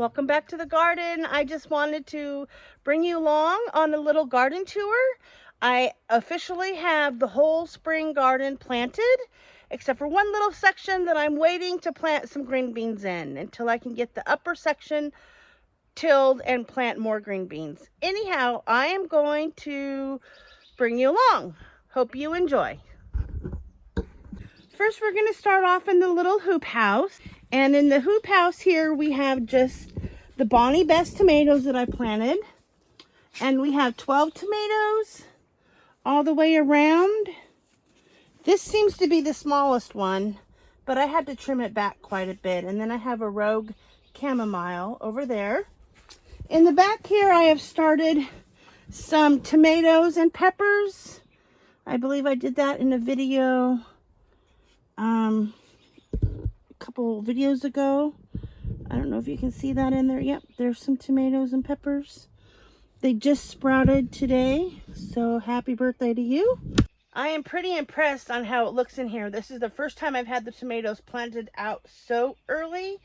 welcome back to the garden. I just wanted to bring you along on a little garden tour. I officially have the whole spring garden planted, except for one little section that I'm waiting to plant some green beans in until I can get the upper section tilled and plant more green beans. Anyhow, I am going to bring you along. Hope you enjoy. First, we're going to start off in the little hoop house. And in the hoop house here, we have just the Bonnie Best tomatoes that I planted. And we have 12 tomatoes all the way around. This seems to be the smallest one, but I had to trim it back quite a bit. And then I have a rogue chamomile over there. In the back here, I have started some tomatoes and peppers. I believe I did that in a video a couple videos ago. I don't know if you can see that in there. Yep, there's some tomatoes and peppers. They just sprouted today, so happy birthday to you. I am pretty impressed on how it looks in here. This is the first time I've had the tomatoes planted out so early,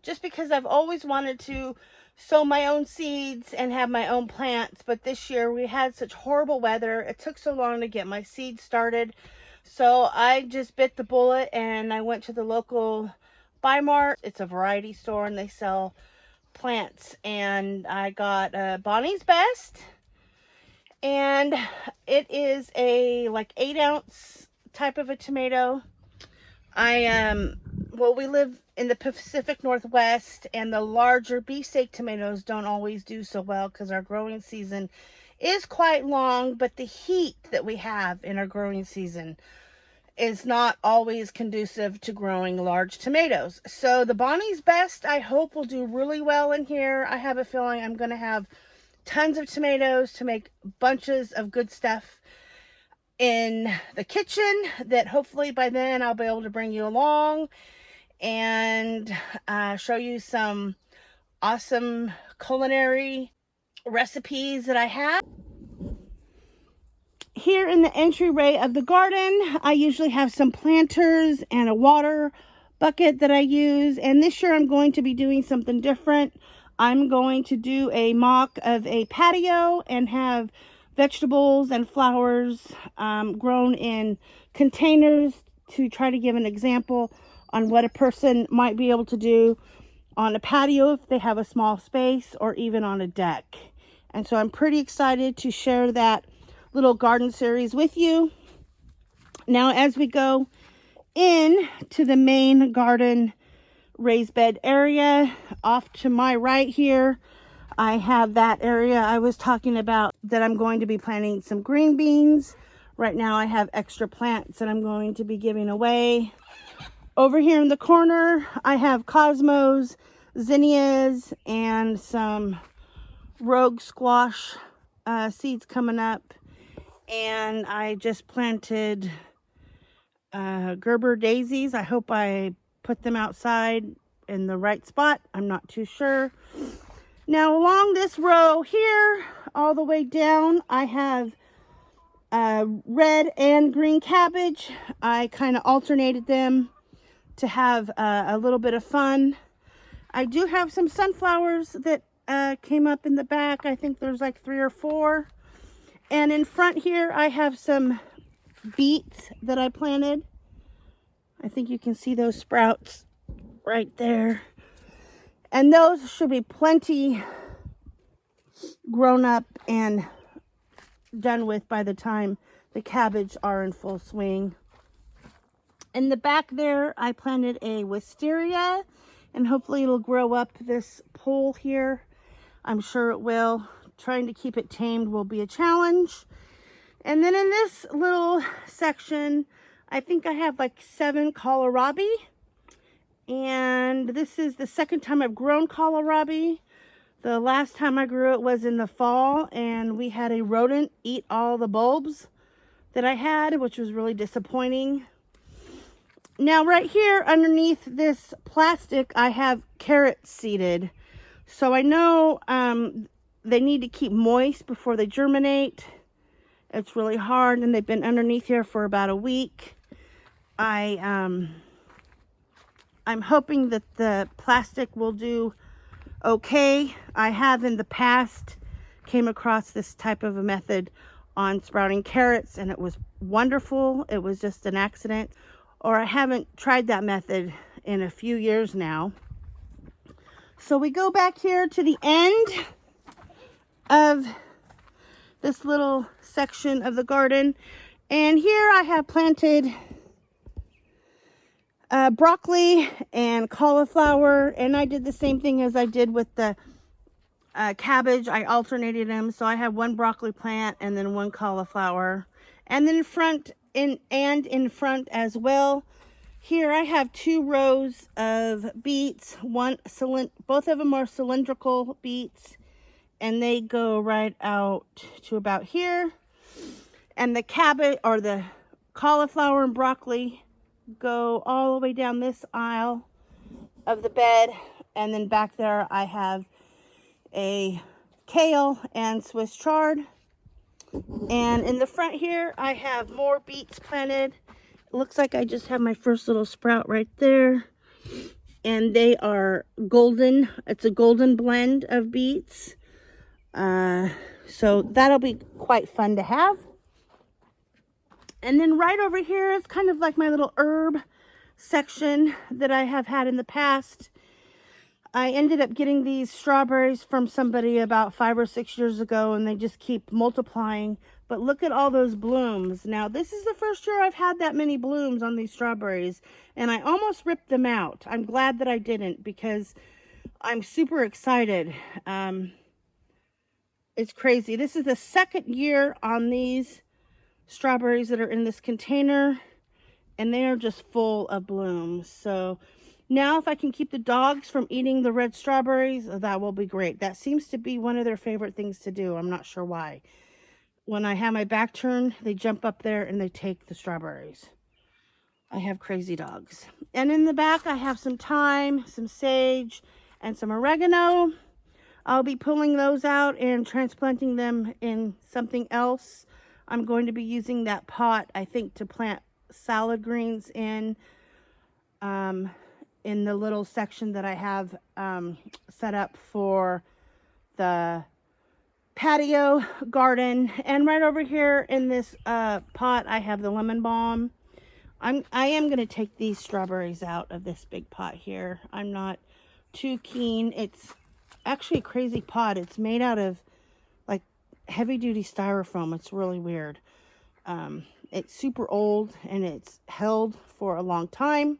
just because I've always wanted to sow my own seeds and have my own plants, but this year we had such horrible weather. It took so long to get my seeds started. So I just bit the bullet and I went to the local Buy Mart. It's a variety store and they sell plants. And I got Bonnie's Best. And it is a like 8-ounce type of a tomato. Well, we live in the Pacific Northwest and the larger beefsteak tomatoes don't always do so well because our growing season is quite long, but the heat that we have in our growing season is not always conducive to growing large tomatoes. So the Bonnie's Best, I hope, will do really well in here. I have a feeling I'm going to have tons of tomatoes to make bunches of good stuff in the kitchen that hopefully by then I'll be able to bring you along and show you some awesome culinary recipes that I have. Here in the entryway of the garden, I usually have some planters and a water bucket that I use. And this year I'm going to be doing something different. I'm going to do a mock of a patio and have vegetables and flowers grown in containers to try to give an example on what a person might be able to do on a patio if they have a small space or even on a deck. And so I'm pretty excited to share that little garden series with you. Now, as we go in to the main garden raised bed area, off to my right here, I have that area I was talking about that I'm going to be planting some green beans. Right now I have extra plants that I'm going to be giving away. Over here in the corner, I have cosmos, zinnias, and some rogue squash seeds coming up. And I just planted Gerber daisies. I hope I put them outside in the right spot. I'm not too sure. Now along this row here, all the way down, I have red and green cabbage. I kind of alternated them to have a little bit of fun. I do have some sunflowers that came up in the back. I think there's like 3 or 4. And in front here, I have some beets that I planted. I think you can see those sprouts right there. And those should be plenty grown up and done with by the time the cabbage are in full swing. In the back there, I planted a wisteria, and hopefully it'll grow up this pole here. I'm sure it will. Trying to keep it tamed will be a challenge. And then in this little section, I think I have like 7 kohlrabi. And this is the second time I've grown kohlrabi. The last time I grew it was in the fall, and we had a rodent eat all the bulbs that I had, which was really disappointing. Now right here underneath this plastic, I have carrots seeded. So I know they need to keep moist before they germinate. It's really hard, and they've been underneath here for about a week. I'm hoping that the plastic will do okay. I have in the past came across this type of a method on sprouting carrots, and it was wonderful. It was just an accident, or I haven't tried that method in a few years now. So we go back here to the end of this little section of the garden, and here I have planted broccoli and cauliflower, and I did the same thing as I did with the cabbage. I alternated them, so I have one broccoli plant and then one cauliflower, and then in front as well. Here I have 2 rows of beets. Both of them are cylindrical beets, and they go right out to about here. And the cabbage or the cauliflower and broccoli go all the way down this aisle of the bed, and then back there I have a kale and Swiss chard. And in the front here I have more beets planted. It looks like I just have my first little sprout right there, and they are golden. It's a golden blend of beets, so that'll be quite fun to have. And then right over here is kind of like my little herb section that I have had in the past. I ended up getting these strawberries from somebody about 5 or 6 years ago, and they just keep multiplying. But look at all those blooms. Now, this is the first year I've had that many blooms on these strawberries, and I almost ripped them out. I'm glad that I didn't, because I'm super excited. It's crazy. This is the second year on these strawberries that are in this container, and they are just full of blooms. So now if I can keep the dogs from eating the red strawberries, that will be great. That seems to be one of their favorite things to do. I'm not sure why. When I have my back turned, they jump up there and they take the strawberries. I have crazy dogs. And in the back I have some thyme, some sage, and some oregano. I'll be pulling those out and transplanting them in something else. I'm going to be using that pot, I think, to plant salad greens in the little section that I have set up for the patio garden. And right over here in this pot, I have the lemon balm. I am going to take these strawberries out of this big pot here. I'm not too keen. It's actually a crazy pot. It's made out of like heavy duty styrofoam. It's really weird. It's super old and it's held for a long time.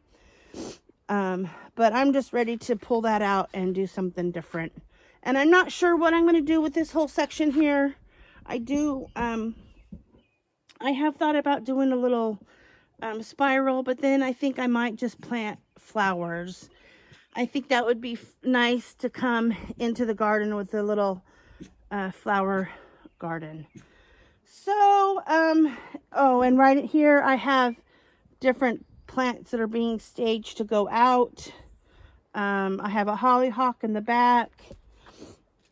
But I'm just ready to pull that out and do something different. And I'm not sure what I'm going to do with this whole section here. I have thought about doing a little spiral, but then I think I might just plant flowers. I think that would be nice to come into the garden with a little flower garden. So, oh, and right here I have different plants that are being staged to go out. I have a hollyhock in the back.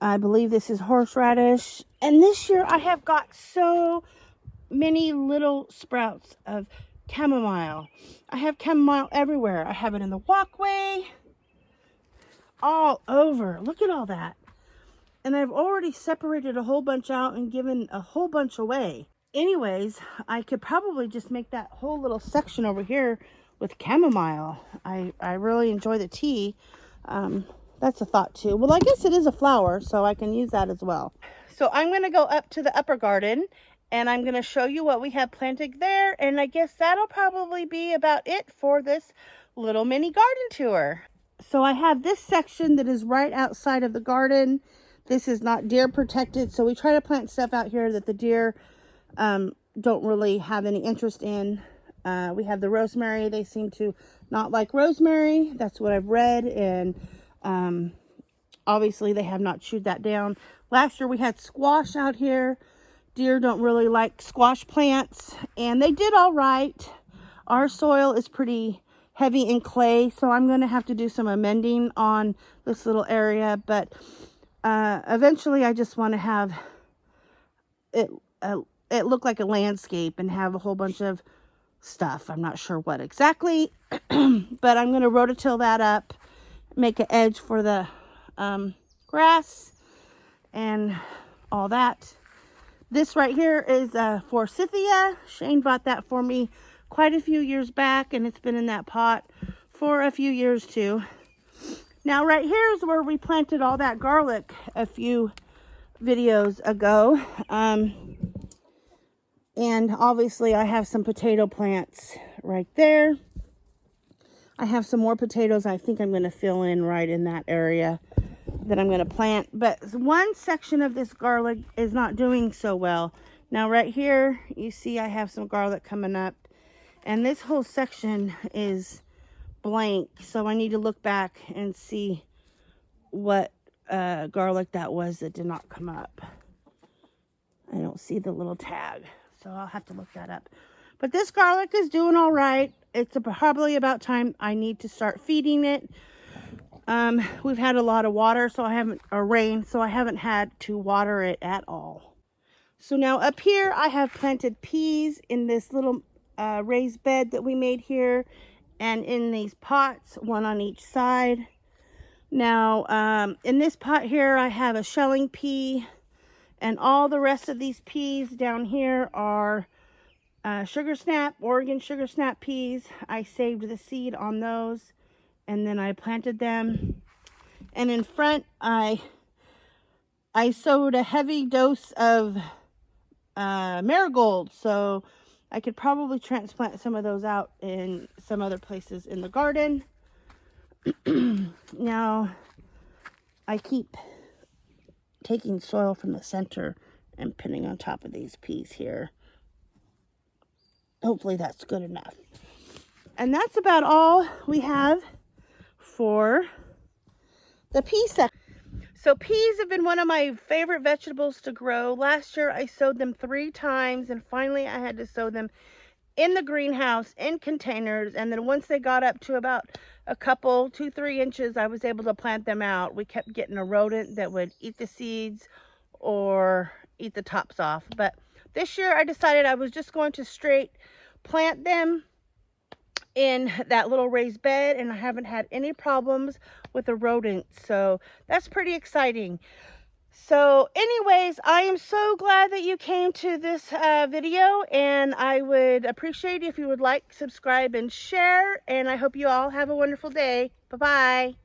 I believe this is horseradish. And this year I have got so many little sprouts of chamomile. I have chamomile everywhere. I have it in the walkway, all over. Look at all that. And I've already separated a whole bunch out and given a whole bunch away. Anyways, I could probably just make that whole little section over here with chamomile. I really enjoy the tea. That's a thought too. Well, I guess it is a flower, so I can use that as well. So I'm going to go up to the upper garden, and I'm going to show you what we have planted there. And I guess that'll probably be about it for this little mini garden tour. So I have this section that is right outside of the garden. This is not deer protected, so we try to plant stuff out here that the deer don't really have any interest in. We have the rosemary. They seem to not like rosemary. That's what I've read, and obviously they have not chewed that down. Last year we had squash out here. Deer don't really like squash plants, and they did all right. Our soil is pretty heavy in clay, so I'm going to have to do some amending on this little area, but eventually I just want to have it look like a landscape and have a whole bunch of stuff. I'm not sure what exactly, but I'm going to rototill that up, make an edge for the grass and all that. This right here is forsythia. Shane bought that for me quite a few years back, and it's been in that pot for a few years too. Now right here is where we planted all that garlic a few videos ago. And obviously I have some potato plants right there. I have some more potatoes I think I'm going to fill in right in that area that I'm going to plant. But one section of this garlic is not doing so well. Now right here, you see I have some garlic coming up. And this whole section is blank. So I need to look back and see what garlic that was that did not come up. I don't see the little tag. So I'll have to look that up. But this garlic is doing all right. It's probably about time I need to start feeding it. We've had a lot of water, so I haven't, or rain, so I haven't had to water it at all. So now up here, I have planted peas in this little raised bed that we made here, and in these pots, one on each side. Now, in this pot here, I have a shelling pea, and all the rest of these peas down here are sugar snap, Oregon sugar snap peas. I saved the seed on those, and then I planted them. And in front, I sowed a heavy dose of marigold, so I could probably transplant some of those out in some other places in the garden. Now, I keep taking soil from the center and putting on top of these peas here. Hopefully that's good enough. And that's about all we have for the pea section. So peas have been one of my favorite vegetables to grow. Last year I sowed them 3 times, and finally I had to sow them in the greenhouse in containers. And then once they got up to about a couple, 2-3 inches, I was able to plant them out. We kept getting a rodent that would eat the seeds or eat the tops off. But this year I decided I was just going to straight plant them in that little raised bed, and I haven't had any problems with the rodents, so that's pretty exciting. So anyways, I am so glad that you came to this video, and I would appreciate if you would like, subscribe, and share, and I hope you all have a wonderful day. Bye-bye.